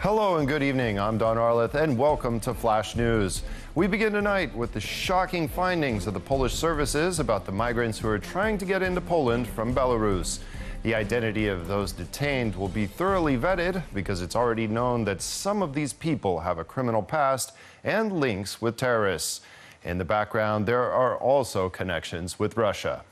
Hello and good evening. I'm Don Arleth and welcome to Flash News. We begin tonight with the shocking findings of the Polish services about the migrants who are trying to get into Poland from Belarus. The identity of those detained will be thoroughly vetted because it's already known that some of these people have a criminal past and links with terrorists. In the background, there are also connections with Russia.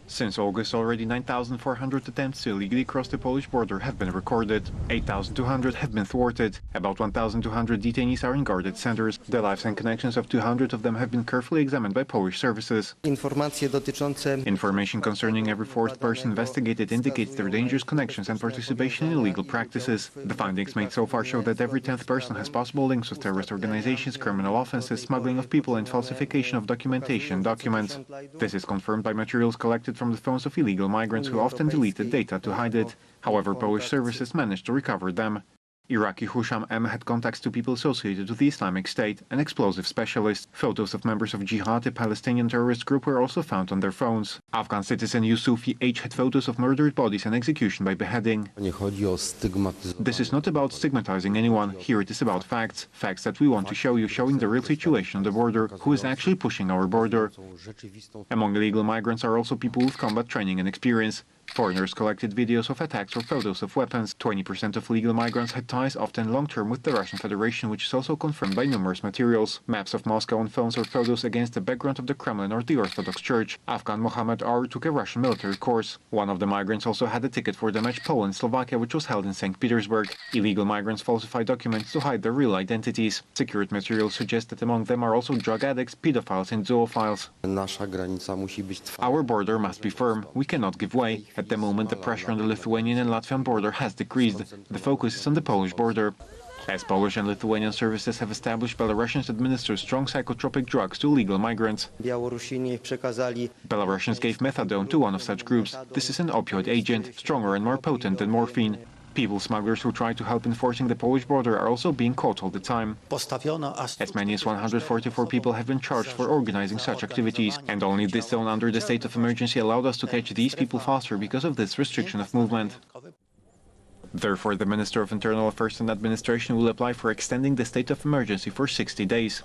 Since August, already 9,400 attempts to illegally cross the Polish border have been recorded. 8,200 have been thwarted. About 1,200 detainees are in guarded centers. The lives and connections of 200 of them have been carefully examined by Polish services. Information concerning every fourth person investigated indicates their dangerous connections and participation in illegal practices. The findings made so far show that every 10th person has possible links with terrorist organizations, criminal offenses, smuggling of people, and falsification of documentation and documents. This is confirmed by materials collected from the phones of illegal migrants who often deleted data to hide it. However, Polish services managed to recover them. Iraqi Husham M. had contacts to people associated with the Islamic State, an explosive specialist. Photos of members of Jihad, a Palestinian terrorist group, were also found on their phones. Afghan citizen Yusufi H. had photos of murdered bodies and execution by beheading. This is not about stigmatizing anyone. Here it is about facts. Facts that we want to show you, showing the real situation on the border, who is actually pushing our border. Among illegal migrants are also people with combat training and experience. Foreigners collected videos of attacks or photos of weapons. 20% of legal migrants had ties, often long-term, with the Russian Federation, which is also confirmed by numerous materials. Maps of Moscow on phones or photos against the background of the Kremlin or the Orthodox Church. Afghan Mohammed R. took a Russian military course. One of the migrants also had a ticket for the match Poland-Slovakia, which was held in St. Petersburg. Illegal migrants falsify documents to hide their real identities. Secured materials suggest that among them are also drug addicts, pedophiles and zoophiles. Our border must be firm. We cannot give way. At the moment, the pressure on the Lithuanian and Latvian border has decreased. The focus is on the Polish border. As Polish and Lithuanian services have established, Belarusians administer strong psychotropic drugs to illegal migrants. Belarusians gave methadone to one of such groups. This is an opioid agent, stronger and more potent than morphine. People smugglers who try to help enforcing the Polish border are also being caught all the time. As many as 144 people have been charged for organizing such activities, and only this zone under the state of emergency allowed us to catch these people faster because of this restriction of movement. Therefore, the Minister of Internal Affairs and Administration will apply for extending the state of emergency for 60 days.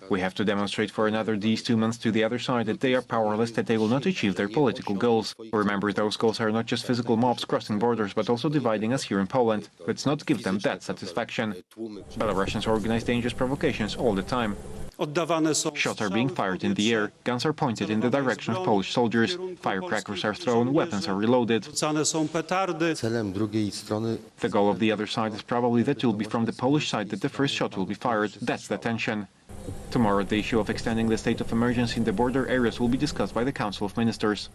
We have to demonstrate for another these 2 months to the other side that they are powerless, that they will not achieve their political goals. Remember, those goals are not just physical mobs crossing borders, but also dividing us here in Poland. Let's not give them that satisfaction. Belarusians organize dangerous provocations all the time. Shots are being fired in the air, guns are pointed in the direction of Polish soldiers, firecrackers are thrown, weapons are reloaded. The goal of the other side is probably that it will be from the Polish side that the first shot will be fired. That's the tension. Tomorrow, the issue of extending the state of emergency in the border areas will be discussed by the Council of Ministers.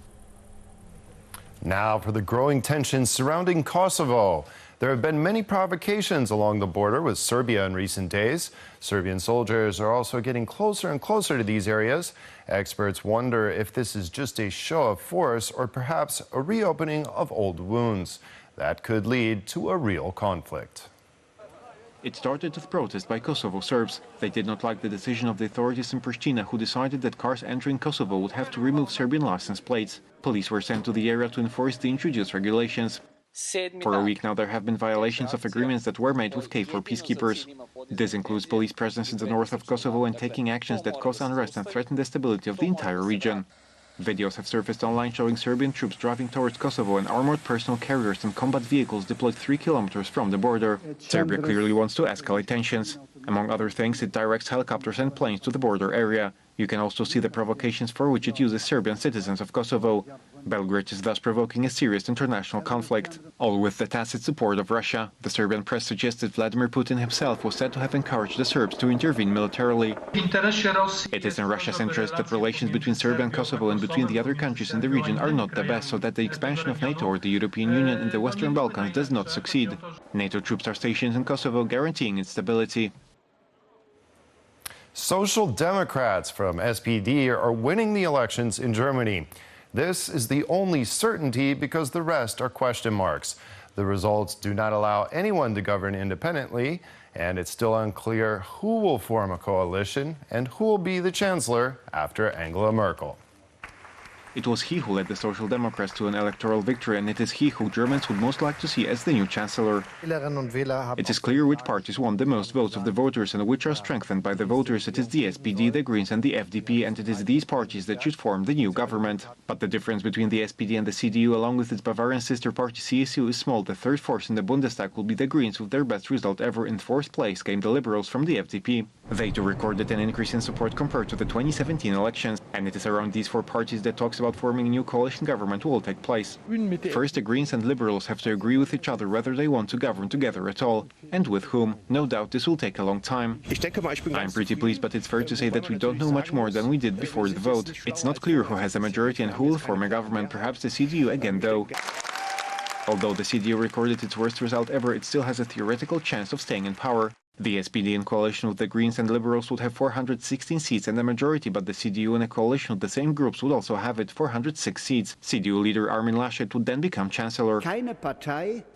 Now for the growing tensions surrounding Kosovo. There have been many provocations along the border with Serbia in recent days. Serbian soldiers are also getting closer and closer to these areas. Experts wonder if this is just a show of force or perhaps a reopening of old wounds. That could lead to a real conflict. It started with protest by Kosovo Serbs. They did not like the decision of the authorities in Pristina, who decided that cars entering Kosovo would have to remove Serbian license plates. Police were sent to the area to enforce the introduced regulations. For a week now, there have been violations of agreements that were made with KFOR peacekeepers. This includes police presence in the north of Kosovo and taking actions that cause unrest and threaten the stability of the entire region. Videos have surfaced online showing Serbian troops driving towards Kosovo and armored personal carriers and combat vehicles deployed 3 kilometers from the border. Serbia clearly wants to escalate tensions. Among other things, it directs helicopters and planes to the border area. You can also see the provocations for which it uses Serbian citizens of Kosovo. Belgrade is thus provoking a serious international conflict, all with the tacit support of Russia. The Serbian press suggested Vladimir Putin himself was said to have encouraged the Serbs to intervene militarily. It is in Russia's interest that relations between Serbia and Kosovo and between the other countries in the region are not the best, so that the expansion of NATO or the European Union in the Western Balkans does not succeed. NATO troops are stationed in Kosovo, guaranteeing its stability. Social Democrats from SPD are winning the elections in Germany. This is the only certainty because the rest are question marks. The results do not allow anyone to govern independently, and it's still unclear who will form a coalition and who will be the chancellor after Angela Merkel. It was he who led the Social Democrats to an electoral victory, and it is he who Germans would most like to see as the new chancellor. It is clear which parties won the most votes of the voters and which are strengthened by the voters. It is the SPD, the Greens and the FDP, and it is these parties that should form the new government. But the difference between the SPD and the CDU, along with its Bavarian sister party CSU, is small. The third force in the Bundestag will be the Greens, with their best result ever. In fourth place came the Liberals from the FDP. They too recorded an increase in support compared to the 2017 elections, and it is around these four parties that talks about forming a new coalition government will take place. First, the Greens and Liberals have to agree with each other whether they want to govern together at all, and with whom. No doubt this will take a long time. I'm pretty pleased, but it's fair to say that we don't know much more than we did before the vote. It's not clear who has a majority and who will form a government, perhaps the CDU again though. Although the CDU recorded its worst result ever, it still has a theoretical chance of staying in power. The SPD in coalition with the Greens and Liberals would have 416 seats and a majority, but the CDU in a coalition with the same groups would also have it, 406 seats. CDU leader Armin Laschet would then become chancellor.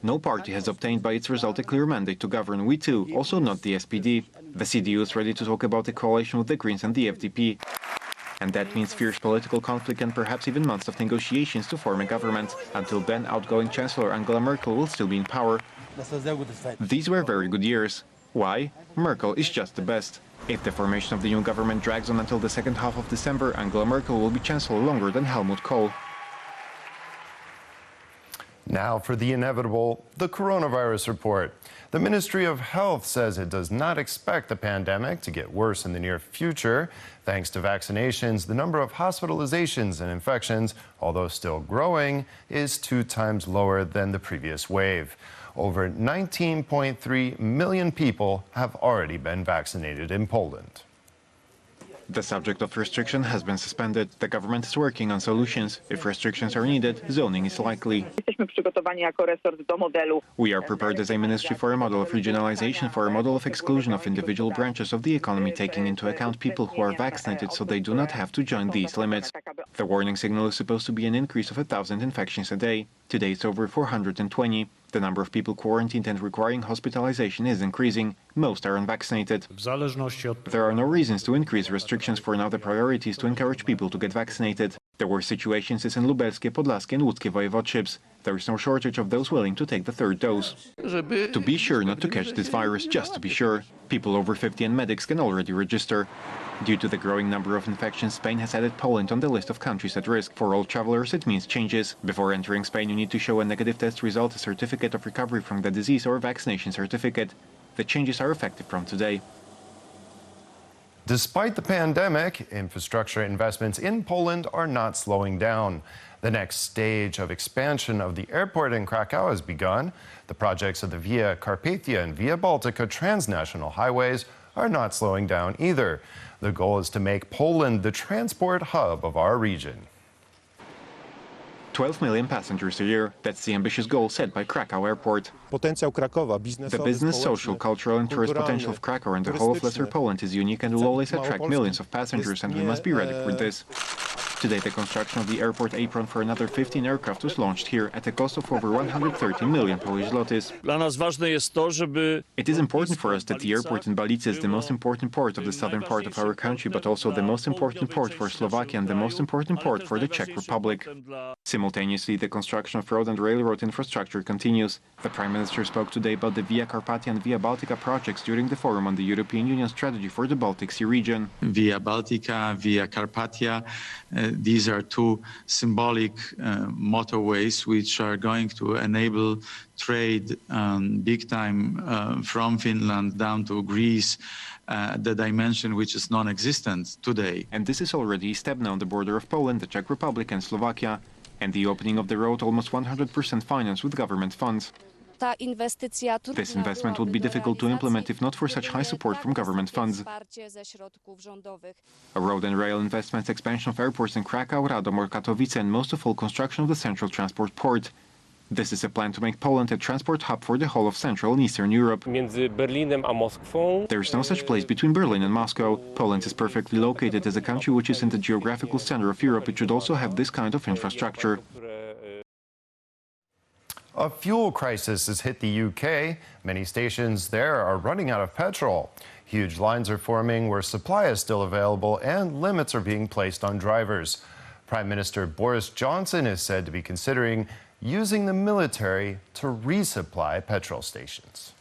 No party has obtained by its result a clear mandate to govern. We too, also not the SPD. The CDU is ready to talk about a coalition with the Greens and the FDP. And that means fierce political conflict and perhaps even months of negotiations to form a government. Until then, outgoing Chancellor Angela Merkel will still be in power. These were very good years. Why? Merkel is just the best. If the formation of the new government drags on until the second half of December, Angela Merkel will be Chancellor longer than Helmut Kohl. Now for the inevitable, the coronavirus report. The Ministry of Health says it does not expect the pandemic to get worse in the near future. Thanks to vaccinations, the number of hospitalizations and infections, although still growing, is 2 times lower than the previous wave. Over 19.3 million people have already been vaccinated in Poland. The subject of restriction has been suspended. The government is working on solutions. If restrictions are needed, zoning is likely. We are prepared as a ministry for a model of regionalization, for a model of exclusion of individual branches of the economy, taking into account people who are vaccinated so they do not have to join these limits. The warning signal is supposed to be an increase of 1,000 infections a day. Today it's over 420. The number of people quarantined and requiring hospitalization is increasing. Most are unvaccinated. There are no reasons to increase restrictions. For now, the priority is to encourage people to get vaccinated. The worst situations is in Lubelskie, Podlaskie and Łódzkie voivodeships. There is no shortage of those willing to take the third dose. To be sure not to catch this virus, just to be sure, people over 50 and medics can already register. Due to the growing number of infections, Spain has added Poland on the list of countries at risk. For all travelers, it means changes. Before entering Spain, you need to show a negative test result, a certificate of recovery from the disease or a vaccination certificate. The changes are effective from today. Despite the pandemic, infrastructure investments in Poland are not slowing down. The next stage of expansion of the airport in Krakow has begun. The projects of the Via Carpathia and Via Baltica transnational highways are not slowing down either. The goal is to make Poland the transport hub of our region. 12 million passengers a year. That's the ambitious goal set by Krakow Airport. The business, social, cultural and tourist potential of Krakow and the whole of Lesser Poland is unique and will always attract millions of passengers, and we must be ready for this. Today, the construction of the airport apron for another 15 aircraft was launched here at a cost of over 130 million Polish zlotys. It is important for us that the airport in Balice is the most important port of the southern part of our country, but also the most important port for Slovakia and the most important port for the Czech Republic. Simultaneously, the construction of road and railroad infrastructure continues. The Prime Minister spoke today about the Via Carpathia and Via Baltica projects during the forum on the European Union strategy for the Baltic Sea region. Via Baltica, Via Carpathia, these are two symbolic motorways which are going to enable trade big time from Finland down to Greece, the dimension which is non-existent today. And this is already a step now on the border of Poland, the Czech Republic and Slovakia. And the opening of the road almost 100% financed with government funds. This investment would be difficult to implement if not for such high support from government funds. A road and rail investments, expansion of airports in Krakow, Radom or Katowice, and most of all construction of the central transport port. This is a plan to make Poland a transport hub for the whole of Central and Eastern Europe. There is no such place between Berlin and Moscow. Poland is perfectly located as a country which is in the geographical center of Europe. It should also have this kind of infrastructure. A fuel crisis has hit the UK. Many stations there are running out of petrol. Huge lines are forming where supply is still available and limits are being placed on drivers. Prime Minister Boris Johnson is said to be considering using the military to resupply petrol stations.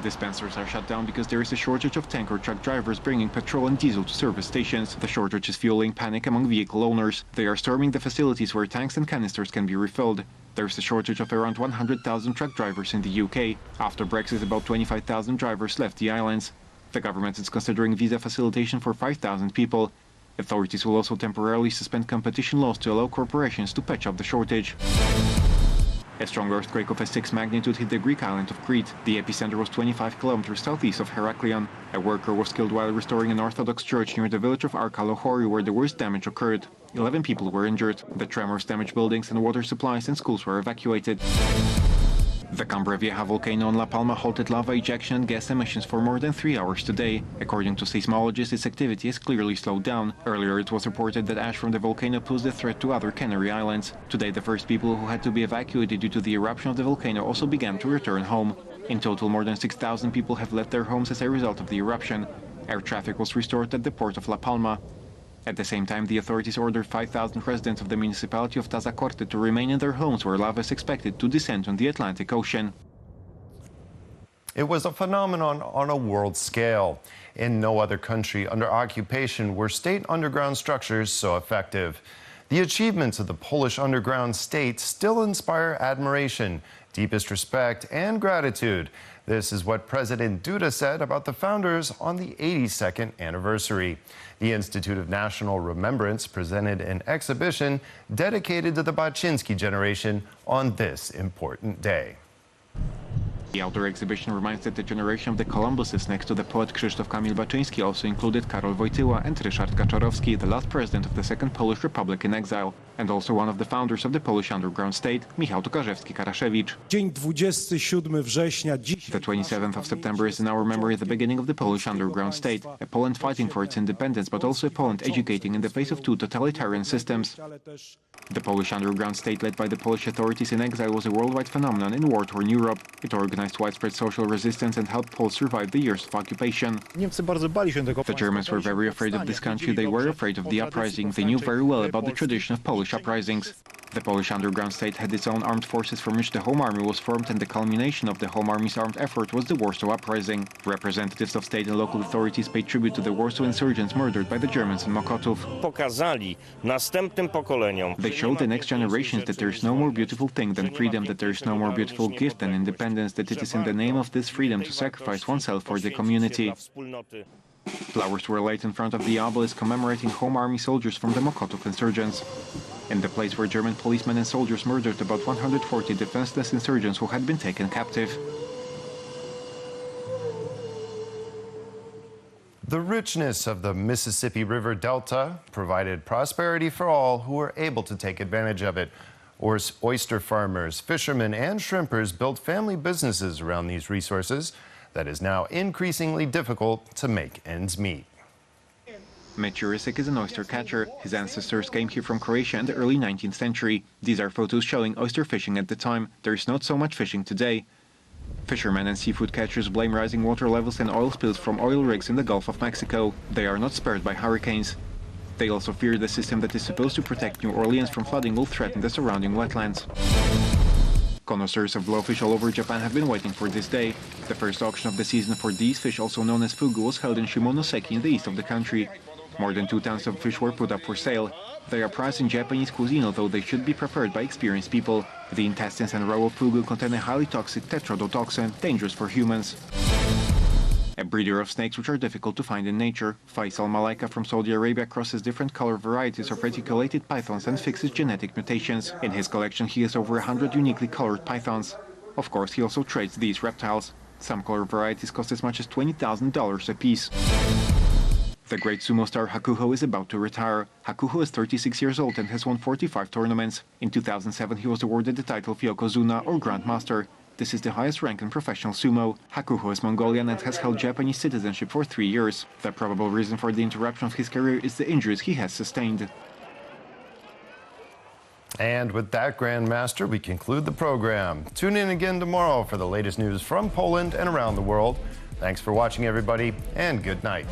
Dispensers are shut down because there is a shortage of tanker truck drivers bringing petrol and diesel to service stations. The shortage is fueling panic among vehicle owners. They are storming the facilities where tanks and canisters can be refilled. There is a shortage of around 100,000 truck drivers in the UK. After Brexit, about 25,000 drivers left the islands. The government is considering visa facilitation for 5,000 people. Authorities will also temporarily suspend competition laws to allow corporations to patch up the shortage. A strong earthquake of a 6 magnitude hit the Greek island of Crete. The epicenter was 25 kilometers southeast of Heraklion. A worker was killed while restoring an Orthodox church near the village of Arkalohori, where the worst damage occurred. 11 people were injured. The tremors damaged buildings and water supplies, and schools were evacuated. The Cambra Vieja volcano in La Palma halted lava ejection and gas emissions for more than 3 hours today. According to seismologists, its activity has clearly slowed down. Earlier, it was reported that ash from the volcano posed a threat to other Canary Islands. Today, the first people who had to be evacuated due to the eruption of the volcano also began to return home. In total, more than 6,000 people have left their homes as a result of the eruption. Air traffic was restored at the port of La Palma. At the same time, the authorities ordered 5,000 residents of the municipality of Tazacorte to remain in their homes where lava is expected to descend on the Atlantic Ocean. It was a phenomenon on a world scale. In no other country under occupation were state underground structures so effective. The achievements of the Polish underground state still inspire admiration, deepest respect, and gratitude. This is what President Duda said about the founders on the 82nd anniversary. The Institute of National Remembrance presented an exhibition dedicated to the Baczynski generation on this important day. The outdoor exhibition reminds that the generation of the Columbuses next to the poet Krzysztof Kamil Baczyński also included Karol Wojtyła and Ryszard Kaczorowski, the last president of the Second Polish Republic in exile, and also one of the founders of the Polish underground state, Michał Tokarzewski-Karaszewicz. The 27th of September is in our memory the beginning of the Polish underground state, a Poland fighting for its independence, but also a Poland educating in the face of two totalitarian systems. The Polish underground state, led by the Polish authorities in exile, was a worldwide phenomenon in war-torn Europe. It organized widespread social resistance and helped Poles survive the years of occupation. The Germans were very afraid of this country. They were afraid of the uprising. They knew very well about the tradition of Polish uprisings. The Polish underground state had its own armed forces from which the Home Army was formed, and the culmination of the Home Army's armed effort was the Warsaw Uprising. Representatives of state and local authorities paid tribute to the Warsaw insurgents murdered by the Germans in Mokotów. They showed the next generations that there is no more beautiful thing than freedom, that there is no more beautiful gift than independence, that it is in the name of this freedom to sacrifice oneself for the community. Flowers were laid in front of the obelisk commemorating Home Army soldiers from the Mokotów insurgents. In the place where German policemen and soldiers murdered about 140 defenseless insurgents who had been taken captive. The richness of the Mississippi River Delta provided prosperity for all who were able to take advantage of it. Oyster farmers, fishermen, and shrimpers built family businesses around these resources that is now increasingly difficult to make ends meet. Mitch Jurisic is an oyster catcher. His ancestors came here from Croatia in the early 19th century. These are photos showing oyster fishing at the time. There is not so much fishing today. Fishermen and seafood catchers blame rising water levels and oil spills from oil rigs in the Gulf of Mexico. They are not spared by hurricanes. They also fear the system that is supposed to protect New Orleans from flooding will threaten the surrounding wetlands. Connoisseurs of blowfish all over Japan have been waiting for this day. The first auction of the season for these fish, also known as fugu, was held in Shimonoseki in the east of the country. More than 2 tons of fish were put up for sale. They are priced in Japanese cuisine, although they should be prepared by experienced people. The intestines and roe of fugu contain a highly toxic tetrodotoxin, dangerous for humans. A breeder of snakes which are difficult to find in nature, Faisal Malaika from Saudi Arabia crosses different color varieties of reticulated pythons and fixes genetic mutations. In his collection he has over 100 uniquely colored pythons. Of course, he also trades these reptiles. Some color varieties cost as much as $20,000 a piece. The great sumo star Hakuho is about to retire. Hakuho is 36 years old and has won 45 tournaments. In 2007 he was awarded the title of Yokozuna or Grandmaster. This is the highest rank in professional sumo. Hakuho is Mongolian and has held Japanese citizenship for 3 years. The probable reason for the interruption of his career is the injuries he has sustained. And with that, Grandmaster, we conclude the program. Tune in again tomorrow for the latest news from Poland and around the world. Thanks for watching, everybody, and good night.